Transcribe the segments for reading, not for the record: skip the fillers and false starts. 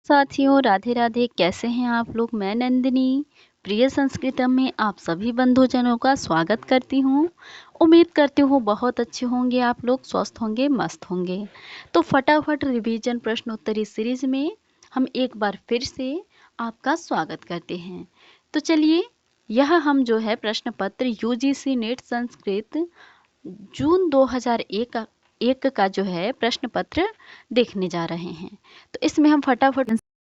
साथियों, राधे राधे। कैसे हैं आप लोग? मैं नंदिनी प्रिय संस्कृतम में आप सभी बंधुजनों का स्वागत करती हूँ। उम्मीद करती हूँ बहुत अच्छे होंगे आप लोग, स्वस्थ होंगे, मस्त होंगे। तो फटाफट रिवीजन प्रश्नोत्तरी सीरीज में हम एक बार फिर से आपका स्वागत करते हैं। तो चलिए, यह हम जो है प्रश्न पत्र यूजीसी नेट संस्कृत जून 2001 का जो है प्रश्न पत्र देखने जा रहे हैं। तो इसमें हम फटाफट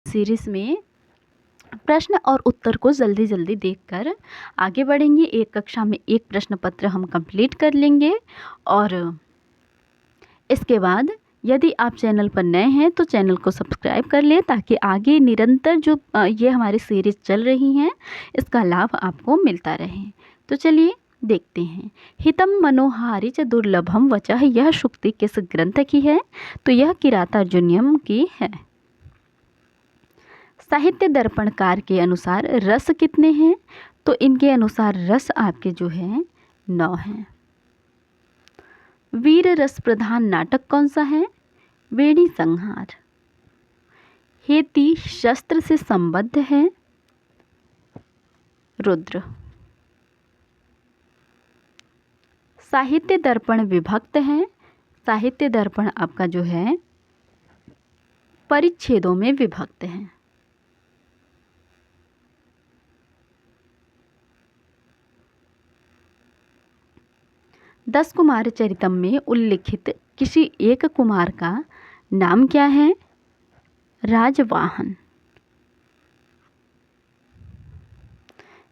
सीरीज में प्रश्न और उत्तर को जल्दी जल्दी देखकर आगे बढ़ेंगे। एक कक्षा में एक प्रश्न पत्र हम कंप्लीट कर लेंगे और इसके बाद यदि आप चैनल पर नए हैं तो चैनल को सब्सक्राइब कर लें ताकि आगे निरंतर जो ये हमारी सीरीज चल रही हैं इसका लाभ आपको मिलता रहे। तो चलिए देखते हैं। हितम मनोहारी च दुर्लभम वचः, यह शुक्ति किस ग्रंथ की है? तो यह किरातार्जुनीयम की है। साहित्य दर्पणकार के अनुसार रस कितने हैं? तो इनके अनुसार रस आपके जो है 9 हैं। वीर रस प्रधान नाटक कौन सा है? वेणी संहार। हेती शस्त्र से संबद्ध है? रुद्र। साहित्य दर्पण विभक्त है? साहित्य दर्पण आपका जो है परिच्छेदों में विभक्त है। दस कुमार चरितम में उल्लिखित किसी एक कुमार का नाम क्या है? राजवाहन।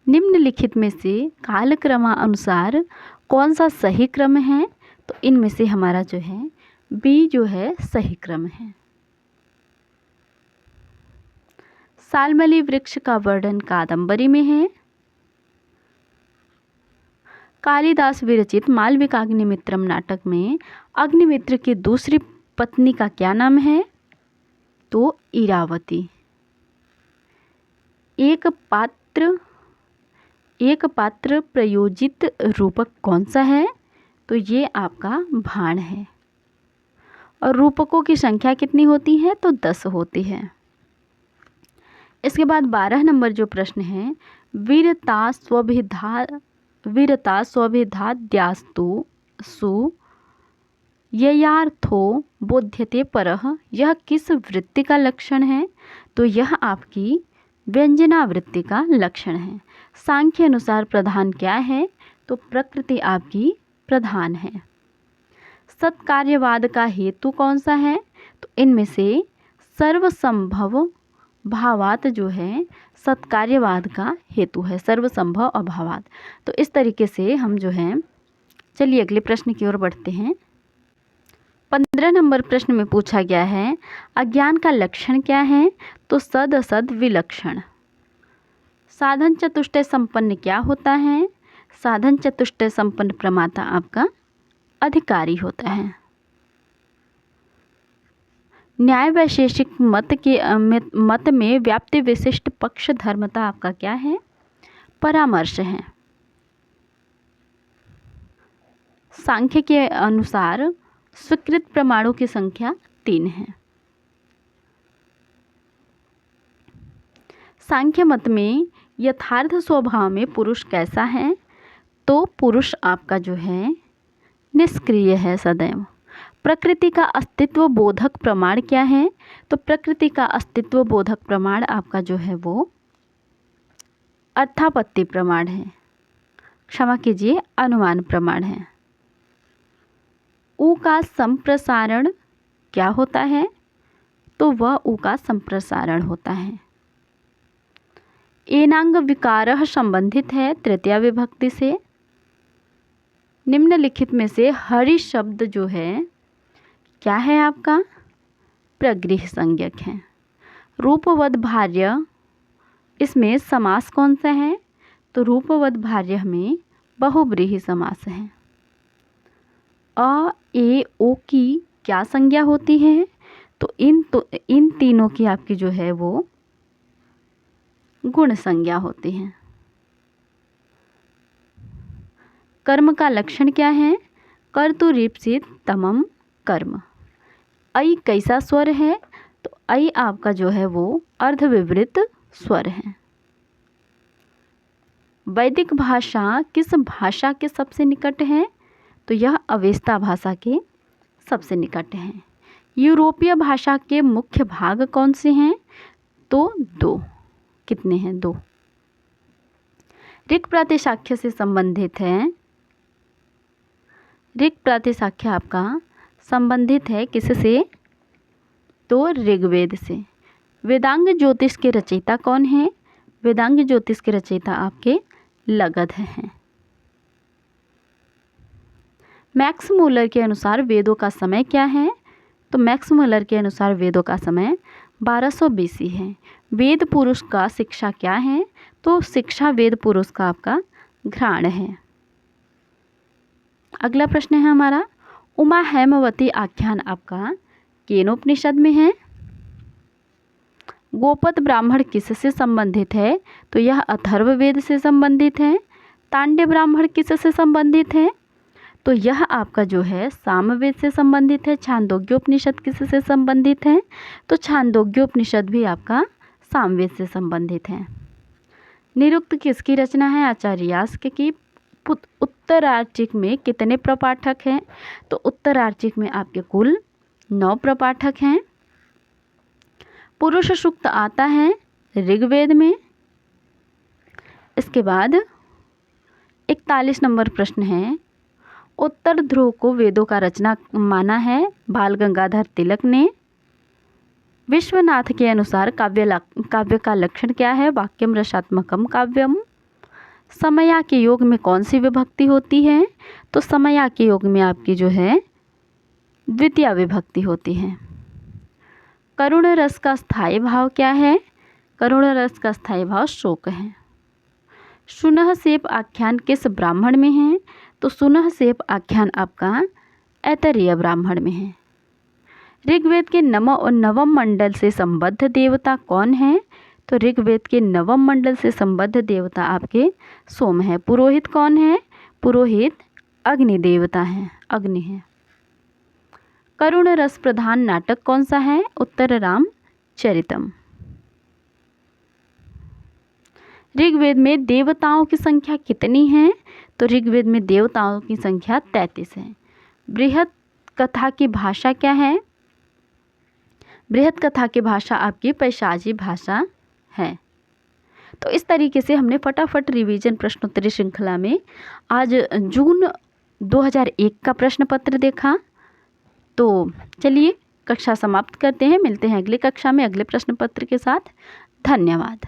निम्नलिखित में से कालक्रमानुसार कौन सा सही क्रम है? तो इनमें से हमारा जो है बी जो है सही क्रम है। सालमली वृक्ष का वर्णन कादंबरी में है। कालिदास विरचित मालविका अग्निमित्रम नाटक में अग्निमित्र की दूसरी पत्नी का क्या नाम है? तो इरावती। एक पात्र प्रयोजित रूपक कौन सा है? तो ये आपका भाण है। और रूपकों की संख्या कितनी होती है? तो 10 होती है। इसके बाद 12 नंबर जो प्रश्न है, वीरता स्वभिधाद्यास्तु सु ययार्थो बोध्यते परः, यह किस वृत्ति का लक्षण है? तो यह आपकी व्यंजनावृत्ति का लक्षण है। सांख्य अनुसार प्रधान क्या है? तो प्रकृति आपकी प्रधान है। सत्कार्यवाद का हेतु कौन सा है? तो इनमें से सर्वसंभव भावात जो है सत्कार्यवाद का हेतु है, सर्वसंभव अभावात। तो इस तरीके से हम जो है, चलिए अगले प्रश्न की ओर बढ़ते हैं। 15 नंबर प्रश्न में पूछा गया है, अज्ञान का लक्षण क्या है? तो सद असद विलक्षण। साधन चतुष्टय संपन्न क्या होता है? साधन चतुष्टय संपन्न प्रमाता आपका अधिकारी होता है। न्याय वैशेषिक मत में व्याप्ति विशिष्ट पक्ष धर्मता आपका क्या है? परामर्श है। सांख्य के अनुसार स्वीकृत प्रमाणों की संख्या 3 है। सांख्य मत में यथार्थ स्वभाव में पुरुष कैसा है? तो पुरुष आपका जो है निष्क्रिय है सदैव। प्रकृति का अस्तित्व बोधक प्रमाण क्या है? तो प्रकृति का अस्तित्व बोधक प्रमाण आपका जो है वो अर्थापत्ति प्रमाण है, क्षमा कीजिए अनुमान प्रमाण है। ऊ का संप्रसारण क्या होता है? तो वह ऊ का संप्रसारण होता है। एनांग विकारः संबंधित है तृतीया विभक्ति से। निम्नलिखित में से हरि शब्द जो है क्या है आपका? प्रगृह संज्ञक है। रूपवद भार्य, इसमें समास कौन सा है? तो रूपवद भार्य में बहुब्रीहि समास है। अ ए ओ की क्या संज्ञा होती है? तो इन तीनों की आपकी जो है वो गुण संज्ञा होती है। कर्म का लक्षण क्या है? कर्तुरीप्सित तमम कर्म। ऐ कैसा स्वर है? तो ऐ आपका जो है वो अर्धविवृत स्वर है। वैदिक भाषा किस भाषा के सबसे निकट है? तो यह अवेस्ता भाषा के सबसे निकट है। यूरोपीय भाषा के मुख्य भाग कौन से हैं? तो 2। कितने हैं? 2। ऋक् प्रातिशाख्य से संबंधित है। ऋक् प्रातिशाख्य आपका संबंधित है किससे? तो ऋग्वेद से। वेदांग ज्योतिष के रचयिता कौन है? वेदांग ज्योतिष के रचयिता आपके लगध हैं। मैक्स मूलर के अनुसार वेदों का समय क्या है? तो मैक्स मूलर के अनुसार वेदों का समय 1200 BC है। वेद पुरुष का शिक्षा क्या है? तो शिक्षा वेद पुरुष का आपका घ्राण है। अगला प्रश्न है हमारा, उमा हेमवती आख्यान आपका केनोपनिषद में है? गोपद ब्राह्मण किससे संबंधित है? तो यह अथर्ववेद से संबंधित है। तांडव ब्राह्मण किससे संबंधित है? तो यह आपका जो है सामवेद से संबंधित है। छांदोग्योपनिषद किससे संबंधित है? तो छांदोग्योपनिषद भी आपका सामवेद से संबंधित है। निरुक्त किसकी रचना है? आचार्य यास्क की। उत्तरार्चिक में कितने प्रपाठक हैं? तो उत्तरार्चिक में आपके कुल 9 प्रपाठक हैं। पुरुष सूक्त आता है ऋग्वेद में। इसके बाद 41 नंबर प्रश्न है, उत्तर ध्रुव को वेदों का रचना माना है बाल गंगाधर तिलक ने। विश्वनाथ के अनुसार काव्य का लक्षण क्या है? वाक्यम रसात्मकम काव्यम। समया के योग में कौन सी विभक्ति होती है? तो समया के योग में आपकी जो है द्वितीय विभक्ति होती है। करुण रस का स्थायी भाव क्या है? करुण रस का स्थायी भाव शोक है। सुनह सेप आख्यान किस ब्राह्मण में है? तो सुनह सेप आख्यान आपका ऐतरेय ब्राह्मण में है। ऋग्वेद के नवम मंडल से संबद्ध देवता कौन है? तो ऋग्वेद के नवम मंडल से संबद्ध देवता आपके सोम है। पुरोहित कौन है? पुरोहित अग्नि देवता है, अग्नि है। करुण रस प्रधान नाटक कौन सा है? उत्तर रामचरितम। ऋग्वेद में देवताओं की संख्या कितनी है? तो ऋग्वेद में देवताओं की संख्या 33 है। बृहत कथा की भाषा क्या है? बृहत कथा की भाषा आपकी पैशाची भाषा है। तो इस तरीके से हमने फटाफट रिवीजन प्रश्नोत्तरी श्रृंखला में आज जून 2001 का प्रश्न पत्र देखा। तो चलिए कक्षा समाप्त करते हैं, मिलते हैं अगली कक्षा में अगले प्रश्न पत्र के साथ। धन्यवाद।